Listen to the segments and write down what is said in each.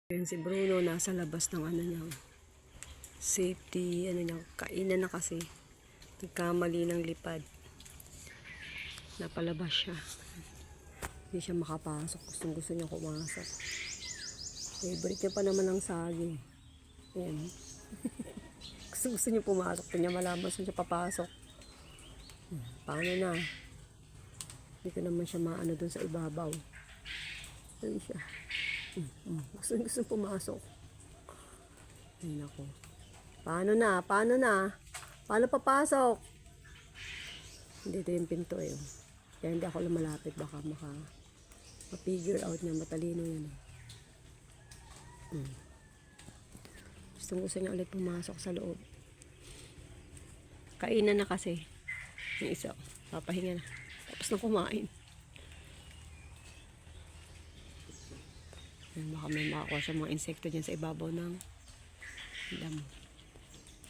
Yan si Bruno nasa labas ng ano niya. Safety, ano niya, kainan na kasi. Nagkamali ng lipad. Napalabas siya. Hindi siya makapasok. Gusto niya pumasok. Favorite niya pa naman ang saging. Ayan. gusto niya pumasok. Hindi niya malaman saan siya papasok. Paano na? Hindi ko naman siya maano dun sa ibabaw. Ayan siya. Gusto pumasok. Ay nako. Paano na? Paano na? Paano papasok? Dito yung pinto eh. Kaya hindi ako lumalapit. Baka ma-figure out niya. Matalino yan eh. Gusto niya ulit pumasok sa loob. Kainan na kasi. Yung isa. Papahinga na. Tapos na kumain. Baka may makakuha siya mga insekto dyan sa ibabaw ng damo.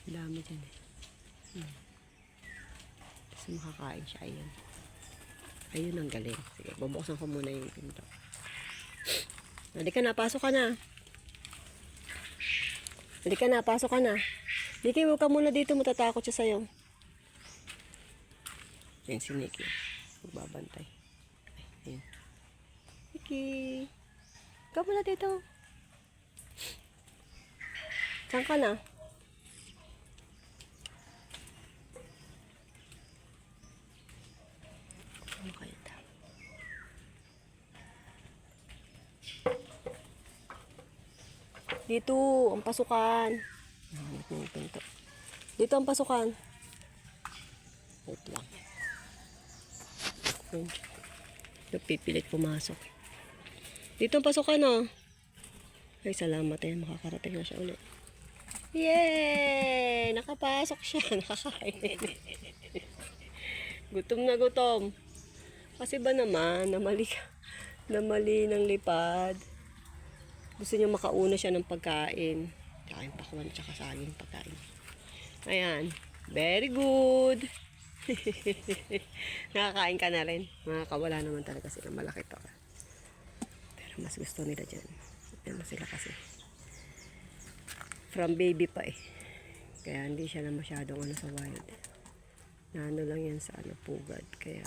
Dami dyan eh. Tapos makakain siya. Ayun. Ayun ang galing. Sige, bubuksan ko muna yung pinto. Hindi ka na, pasok ka na. Hindi ka na, pasok ka na. Nikki, huwag ka muna dito. Matatakot siya sa'yo. Ayun si Nikki. Magbabantay. Ayun. Nikki. Ikaw muna dito. Saan ka na? Ano kayo ito? Dito, ang pasukan. Dito ang pasukan. Wait lang. Pipilit pumasok. Dito ang pasukan, oh. Ay, salamat eh. Makakarating na siya ulit. Yay! Nakapasok siya. Nakakain. Gutom na gutom. Kasi ba naman, namali ng lipad. Gusto niya makauna siya ng pagkain. Tsaka yung pakwan, tsaka saging pagkain. Ayan. Very good. Nakakain ka na rin. Nakakawala naman talaga sila. Malaki to. Pero mas gusto nila dyan. Yan sila kasi. From baby pa eh. Kaya hindi siya na masyadong ano sa wild. Naano lang yan sa ano pugad. Kaya